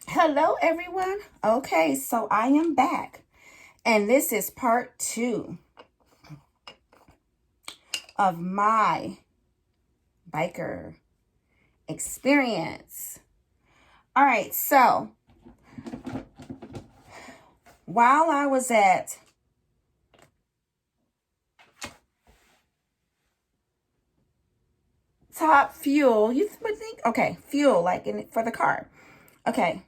Hello, everyone. Okay, so I am back, and this is part 2 of my biker experience. All right, so while I was at Top Fuel, you would think, okay, fuel, for the car. Okay,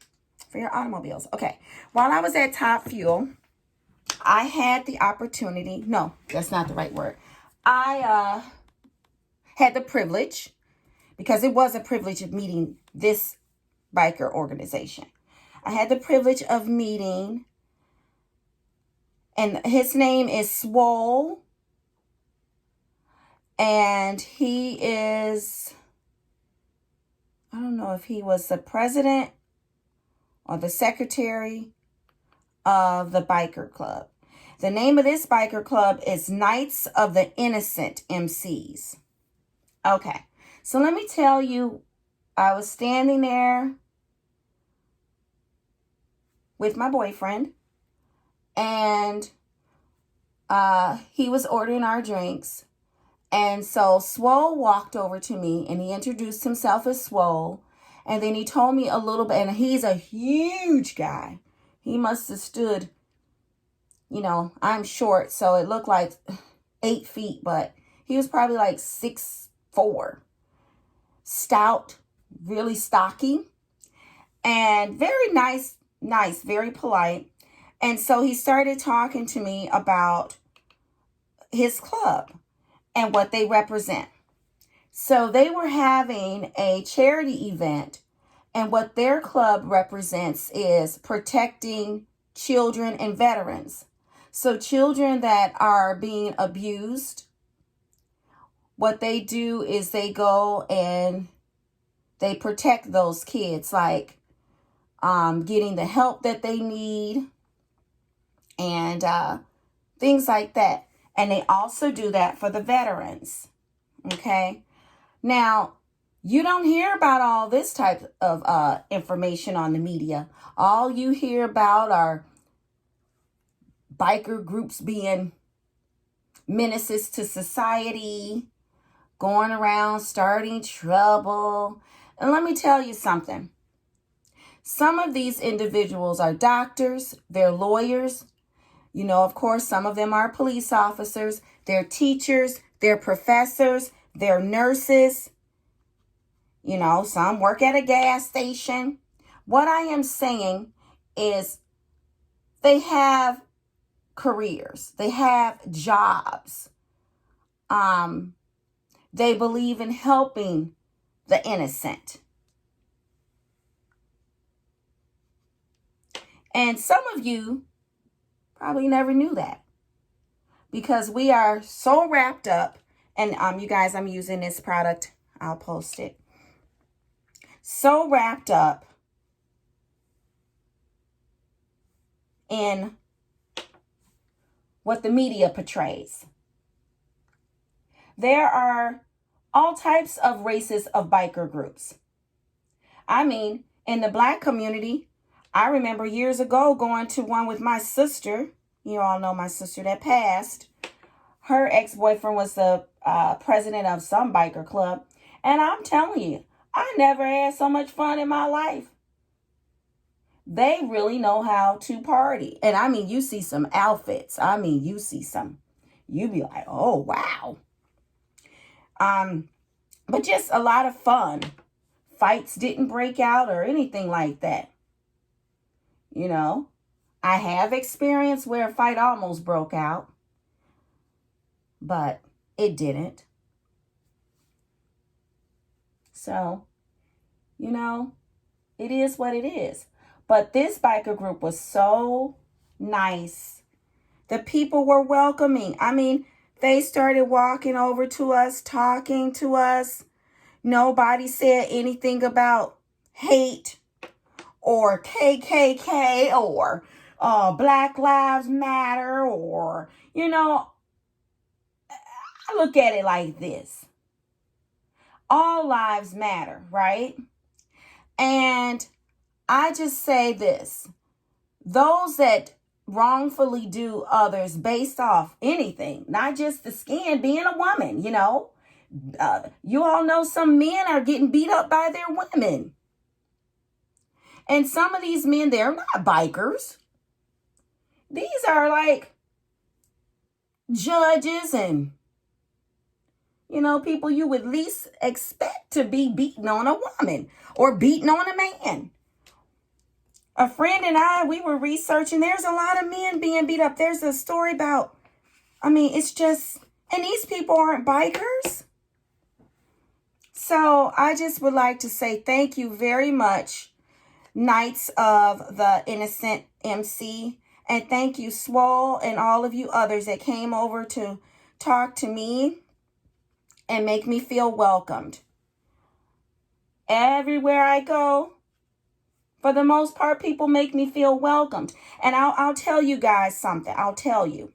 for your automobiles. Okay, while I was at Top Fuel, I had the opportunity, no, that's not the right word. I had the privilege, because it was a privilege of meeting this biker organization. I had the privilege of meeting, and his name is Swole, and he is, I don't know if he was the president or the secretary of the biker club. The name of this biker club is Knights of the Innocent MCs. Okay, so let me tell you, I was standing there with my boyfriend, and he was ordering our drinks. And so Swole walked over to me, and he introduced himself as Swole. And then he told me a little bit, and he's a huge guy. He must have stood, I'm short, so it looked like 8 feet, but he was probably like 6'4". Stout, really stocky, and very nice, very polite. And so he started talking to me about his club and what they represent. So they were having a charity event, and what their club represents is protecting children and veterans. So children that are being abused, what they do is they go and they protect those kids, like getting the help that they need and things like that. And they also do that for the veterans. Okay. Now, you don't hear about all this type of information on the media. All you hear about are biker groups being menaces to society, going around starting trouble. And let me tell you something. Some of these individuals are doctors, they're lawyers. Of course, some of them are police officers, they're teachers, they're professors, they're nurses. Some work at a gas station. What I am saying is they have careers, they have jobs. They believe in helping the innocent. And some of you probably never knew that, because we are so wrapped up, and you guys, I'm using this product. I'll post it. So wrapped up in what the media portrays. There are all types of races of biker groups. I mean, in the Black community, I remember years ago going to one with my sister. You all know my sister that passed. Her ex-boyfriend was the president of some biker club. And I'm telling you, I never had so much fun in my life. They really know how to party. And I mean, you see some outfits. You be like, oh, wow. But just a lot of fun. Fights didn't break out or anything like that. I have experienced where a fight almost broke out, but it didn't. So, it is what it is. But this biker group was so nice. The people were welcoming. I mean, they started walking over to us, talking to us. Nobody said anything about hate or KKK or Black Lives Matter or, I look at it like this. All lives matter, right? And I just say this. Those that wrongfully do others based off anything, not just the skin, being a woman, you know. You all know some men are getting beat up by their women. And some of these men, they're not bikers. These are like judges and, you know, people you would least expect to be beating on a woman or beating on a man. A friend and I, we were researching. There's a lot of men being beat up. There's a story about, I mean, it's just, and these people aren't bikers. So I just would like to say thank you very much, Knights of the Innocent MC. And thank you, Swole, and all of you others that came over to talk to me and make me feel welcomed. Everywhere I go, for the most part, people make me feel welcomed. And I'll tell you guys something. I'll tell you.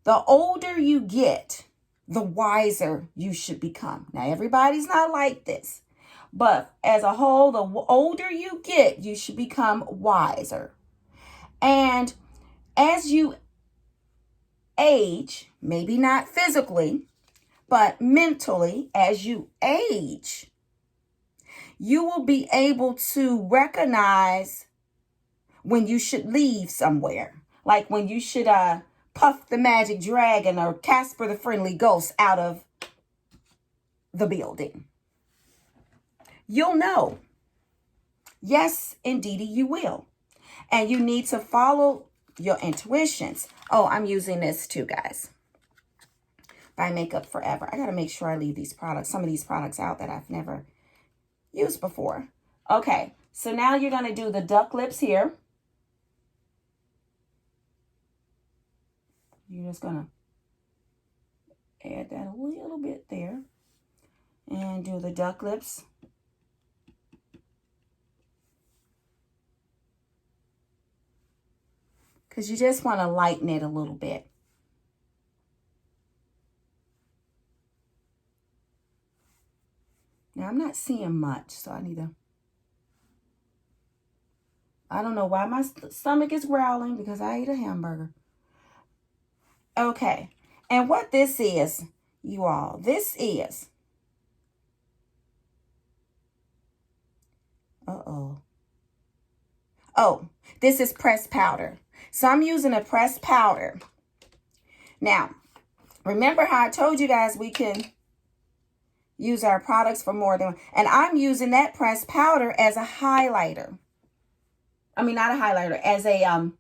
The older you get, the wiser you should become. Now, everybody's not like this. But as a whole, the older you get, you should become wiser. And as you age, maybe not physically, but mentally, as you age, you will be able to recognize when you should leave somewhere. Like when you should Puff the Magic Dragon or Casper the Friendly Ghost out of the building. You'll know. Yes, indeedy, you will. And you need to follow your intuitions. Oh, I'm using this too, guys. By Makeup Forever. I got to make sure I leave these products, some of these products out that I've never used before. Okay, so now you're going to do the duck lips here. You're just going to add that a little bit there. And do the duck lips. Because you just want to lighten it a little bit. Now, I'm not seeing much, so I need to... I don't know why my stomach is growling, because I ate a hamburger. Okay. And what this is, you all, this is... Oh, this is pressed powder. So I'm using a pressed powder. Now, remember how I told you guys we can use our products for more than... And I'm using that pressed powder as a highlighter. I mean, not a highlighter, as a...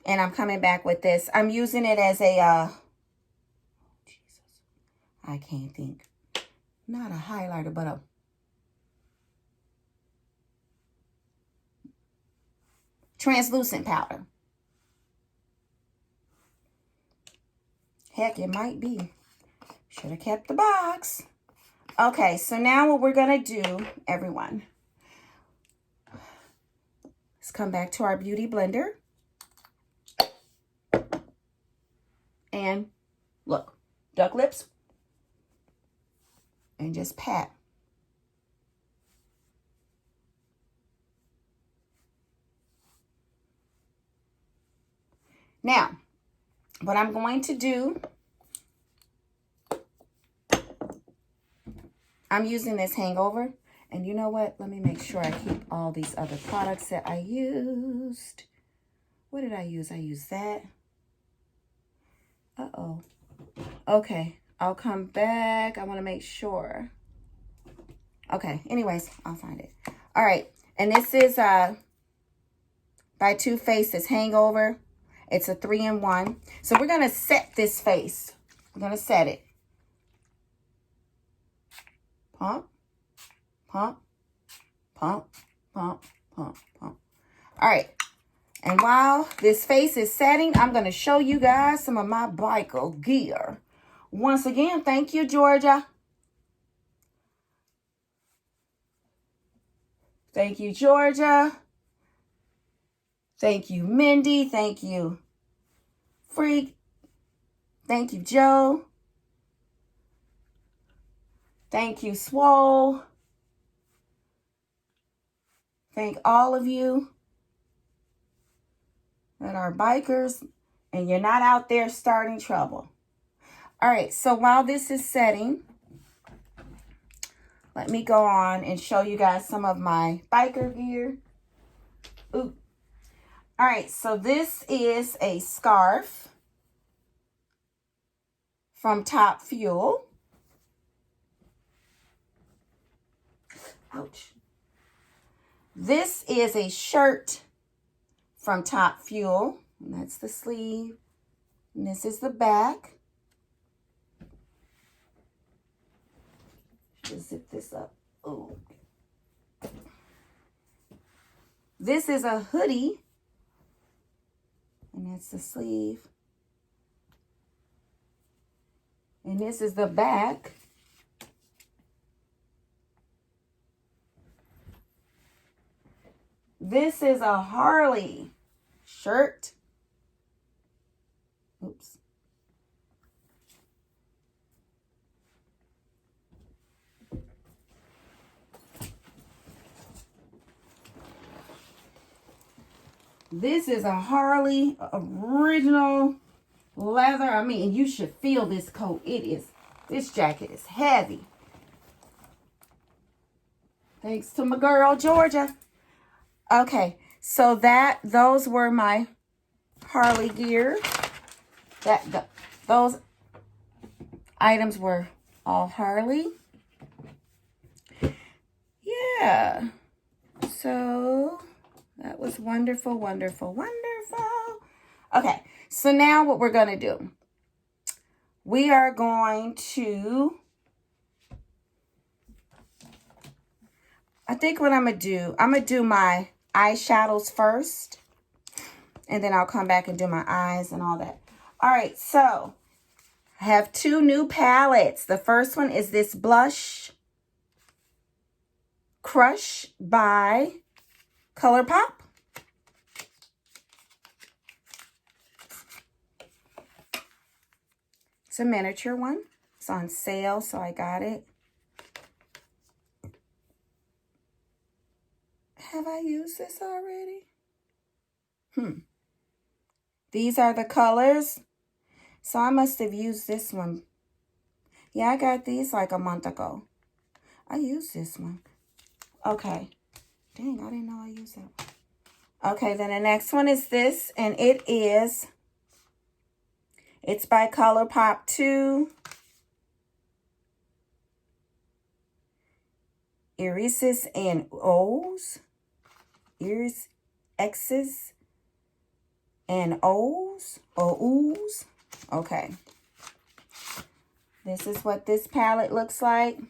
And I'm coming back with this. I'm using it as a... Jesus. I can't think. Not a highlighter, but a... translucent powder. Heck, it might be. Should have kept the box. Okay, so now what we're going to do, everyone. Let's come back to our beauty blender. And look, duck lips. And just pat. Now, what I'm going to do, I'm using this hangover. And you know what? Let me make sure I keep all these other products that I used. What did I use? I used that. Uh-oh. Okay, I'll come back. I want to make sure. Okay, anyways, I'll find it. All right, and this is by Too Faced. It's Hangover. It's a 3-in-1. So we're going to set this face. We're going to set it. Pump, pump, pump, pump, pump, pump. All right. And while this face is setting, I'm going to show you guys some of my biker gear. Once again, thank you, Georgia. Thank you, Georgia. Thank you, Mindy. Thank you, Freak. Thank you, Joe. Thank you, Swole. Thank all of you that are bikers and you're not out there starting trouble. All right, so while this is setting, let me go on and show you guys some of my biker gear. Ooh. All right, so this is a scarf from Top Fuel. Ouch. This is a shirt from Top Fuel. And that's the sleeve. And this is the back. Just zip this up. Oh. This is a hoodie. And that's the sleeve. And this is the back. This is a Harley shirt. Oops. This is a Harley original leather. I mean, you should feel this coat. This jacket is heavy. Thanks to my girl, Georgia. Okay, so those were my Harley gear. Those items were all Harley. Yeah. So that was wonderful, wonderful, wonderful. Okay, so now what we're going to do. We are going to, I think what I'm going to do my eyeshadows first. And then I'll come back and do my eyes and all that. All right, so I have two new palettes. The first one is this Blush Crush by ColourPop. It's a miniature one. It's on sale, so I got it. Have I used this already? These are the colors. So I must have used this one. Yeah, I got these like a month ago. I used this one. Okay. Dang, I didn't know I used that one. Okay, then the next one is this. And it's by ColourPop 2. Irises and O's. Iris X's and O's or O's. Okay. This is what this palette looks like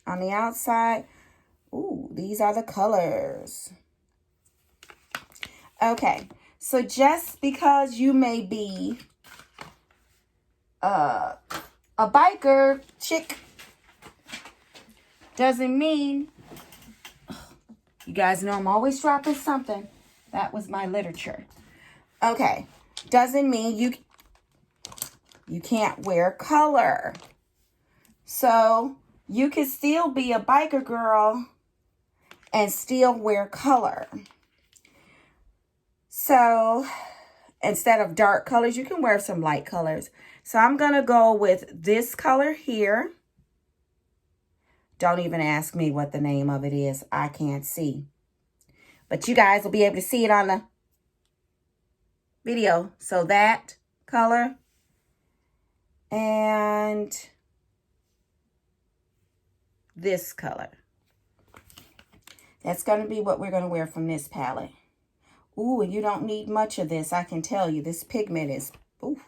on the outside. Ooh, these are the colors. Okay. So just because you may be a biker chick doesn't mean, you guys know I'm always dropping something. That was my literature. Okay, doesn't mean you can't wear color. So you can still be a biker girl and still wear color. So instead of dark colors, you can wear some light colors. So I'm going to go with this color here. Don't even ask me what the name of it is. I can't see. But you guys will be able to see it on the video. So that color and this color. That's going to be what we're going to wear from this palette. Ooh, and you don't need much of this. I can tell you this pigment is, ooh.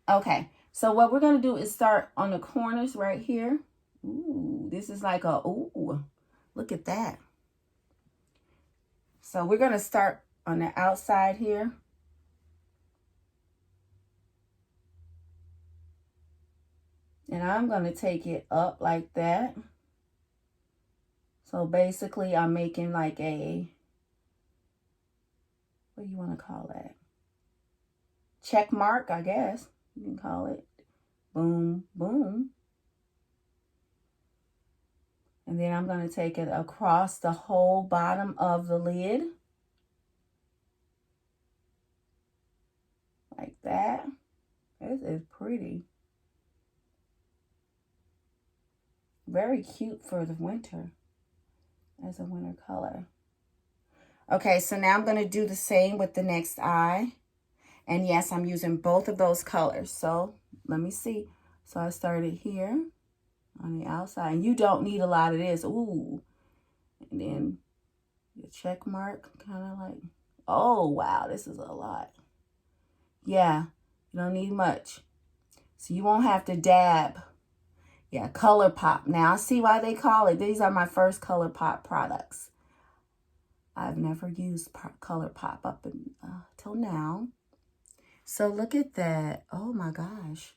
Okay, so what we're going to do is start on the corners right here. Ooh, this is like a, ooh, look at that. So we're going to start on the outside here. And I'm going to take it up like that. So basically I'm making like a, what do you want to call that? Check mark, I guess you can call it. Boom, boom. And then I'm going to take it across the whole bottom of the lid. Like that. This is pretty. Very cute for the winter. As a winter color. Okay, so now I'm going to do the same with the next eye. And yes, I'm using both of those colors. So let me see. So I started here on the outside. And you don't need a lot of this. Ooh. And then the check mark, kind of like, oh, wow, this is a lot. Yeah, you don't need much. So you won't have to dab. Yeah, ColourPop. Now I see why they call it. These are my first ColourPop products. I've never used ColourPop up till now. So look at that. Oh my gosh.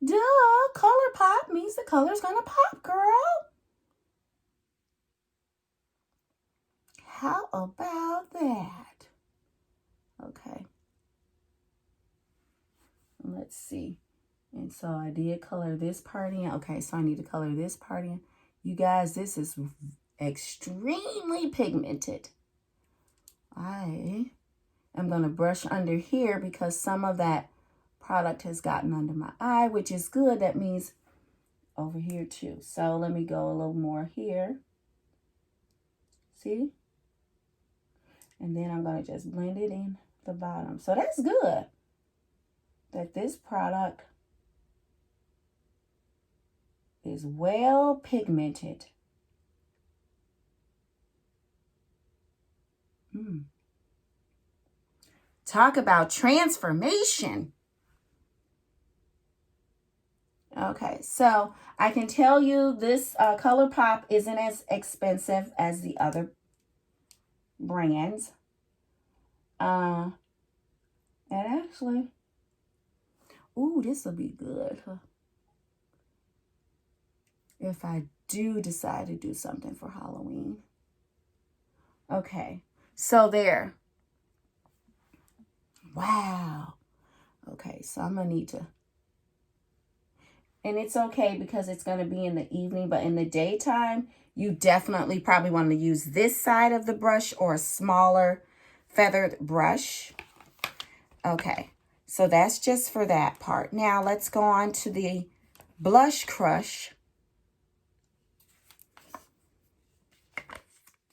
Duh, ColourPop means the color's gonna pop, girl. How about that? Okay. Let's see. And so I did color this part in. Okay, so I need to color this part in. You guys, this is extremely pigmented. I am going to brush under here because some of that product has gotten under my eye, which is good. That means over here too. So let me go a little more here. See? And then I'm going to just blend it in the bottom. So that's good that this product is well pigmented. Talk about transformation. Okay, so I can tell you this ColourPop isn't as expensive as the other brands. And actually, ooh, this will be good. If I do decide to do something for Halloween. Okay, so there. Wow. Okay, so I'm going to need to. And it's okay because it's going to be in the evening, but in the daytime, you definitely probably want to use this side of the brush or a smaller feathered brush. Okay, so that's just for that part. Now let's go on to the blush crush.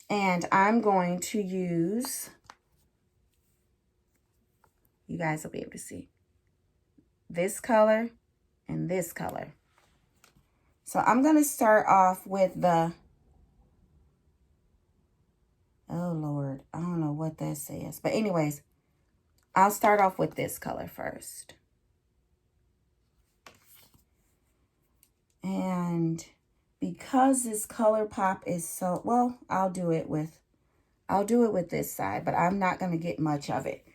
And I'm going to use, you guys will be able to see, this color and this color. So I'm going to start off with the, oh Lord, I don't know what that says. But anyways, I'll start off with this color first. And because this ColourPop is so, well, I'll do it with this side, but I'm not going to get much of it.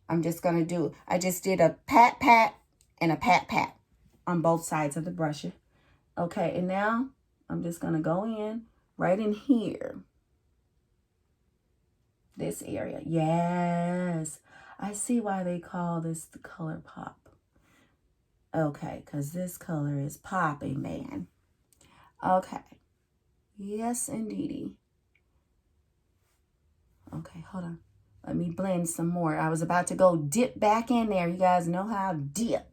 I'm just going to do, I just did a pat pat and a pat pat on both sides of the brush. Okay, and now I'm just going to go in right in here. This area. Yes. I see why they call this the ColourPop. Okay, because this color is popping, man. Okay. Yes, indeedy. Okay, hold on. Let me blend some more. I was about to go dip back in there. You guys know how I dip.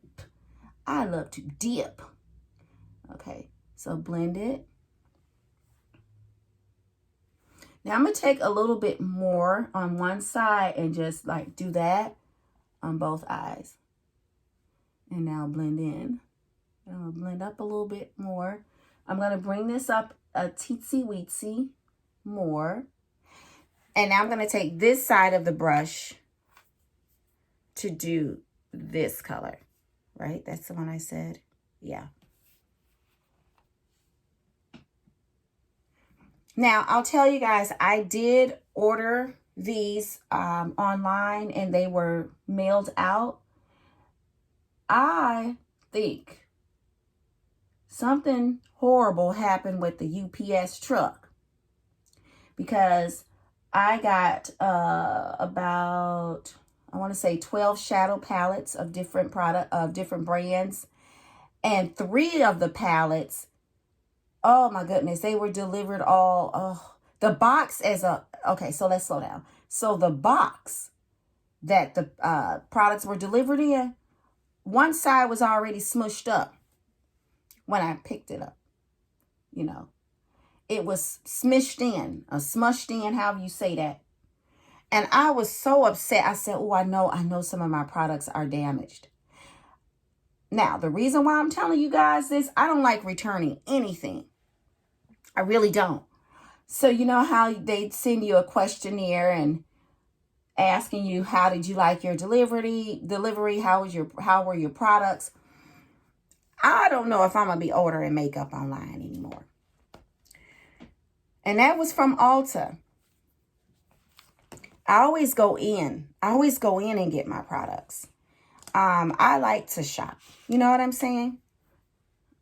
I love to dip. Okay, so blend it. Now I'm going to take a little bit more on one side and just like do that on both eyes. And now blend in. I'm going to blend up a little bit more. I'm going to bring this up a teensy weensy more. And now I'm going to take this side of the brush to do this color. Right? That's the one I said. Yeah. Now, I'll tell you guys, I did order these online and they were mailed out. I think something horrible happened with the UPS truck because I got about, I want to say 12 shadow palettes of different brands, and 3 of the palettes Oh my goodness. They were delivered all, oh, the box okay, so let's slow down. So the box that the products were delivered in, one side was already smushed up when I picked it up. You know, it was smushed in, or smushed in, however you say that. And I was so upset. I said, oh, I know some of my products are damaged. Now, the reason why I'm telling you guys this, I don't like returning anything. I really don't. So you know how they send you a questionnaire and asking you, how did you like your delivery? How were your products? I don't know if I'm going to be ordering makeup online anymore. And that was from Ulta. I always go in and get my products. I like to shop. You know what I'm saying?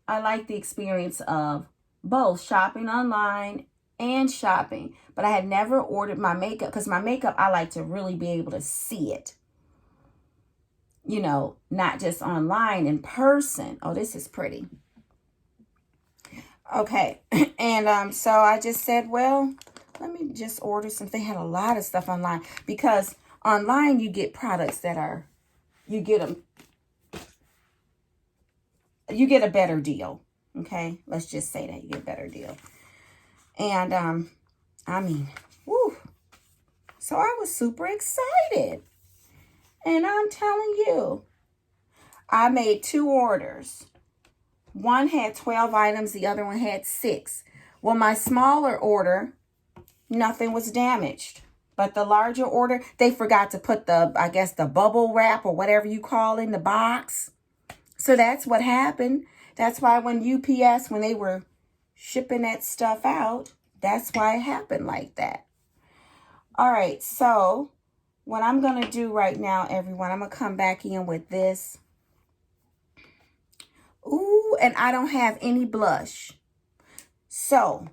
I like the experience of both shopping online and shopping. But I had never ordered my makeup, because my makeup, I like to really be able to see it. You know, not just online, in person. Oh, this is pretty. Okay. And so I just said, well, let me just order some. They had a lot of stuff online, because online you get products that are, you get a better deal. Okay. Let's just say that you get a better deal. And, I mean, woo. So I was super excited. And I'm telling you, I made 2 orders. One had 12 items. The other one had 6. Well, my smaller order, nothing was damaged. But the larger order, they forgot to put the bubble wrap or whatever you call in the box. So that's what happened. That's why when UPS, when they were shipping that stuff out, that's why it happened like that. All right, so what I'm going to do right now, everyone, I'm going to come back in with this. Ooh, and I don't have any blush. So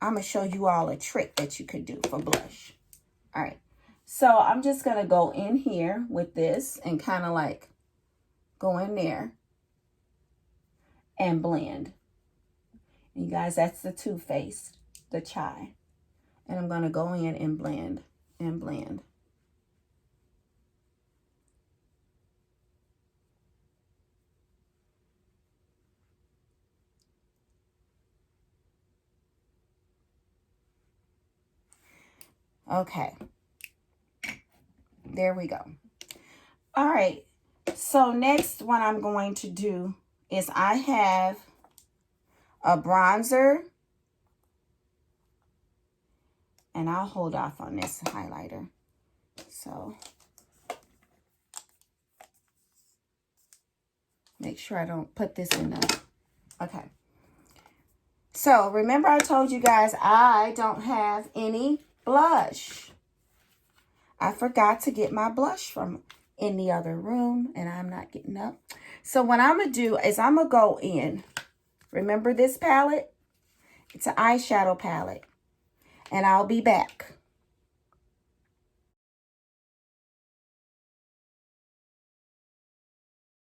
I'm going to show you all a trick that you could do for blush. All right, so I'm just going to go in here with this and kind of like go in there and blend. And you guys, that's the Too Faced, the Chai. And I'm going to go in and blend and blend. Okay. There we go. All right. So next, what I'm going to do is I have a bronzer. And I'll hold off on this highlighter. So make sure I don't put this in the, okay. So remember I told you guys I don't have any blush. I forgot to get my blush from in the other room, and I'm not getting up. So what I'm going to do is I'm going to go in. Remember this palette? It's an eyeshadow palette. And I'll be back.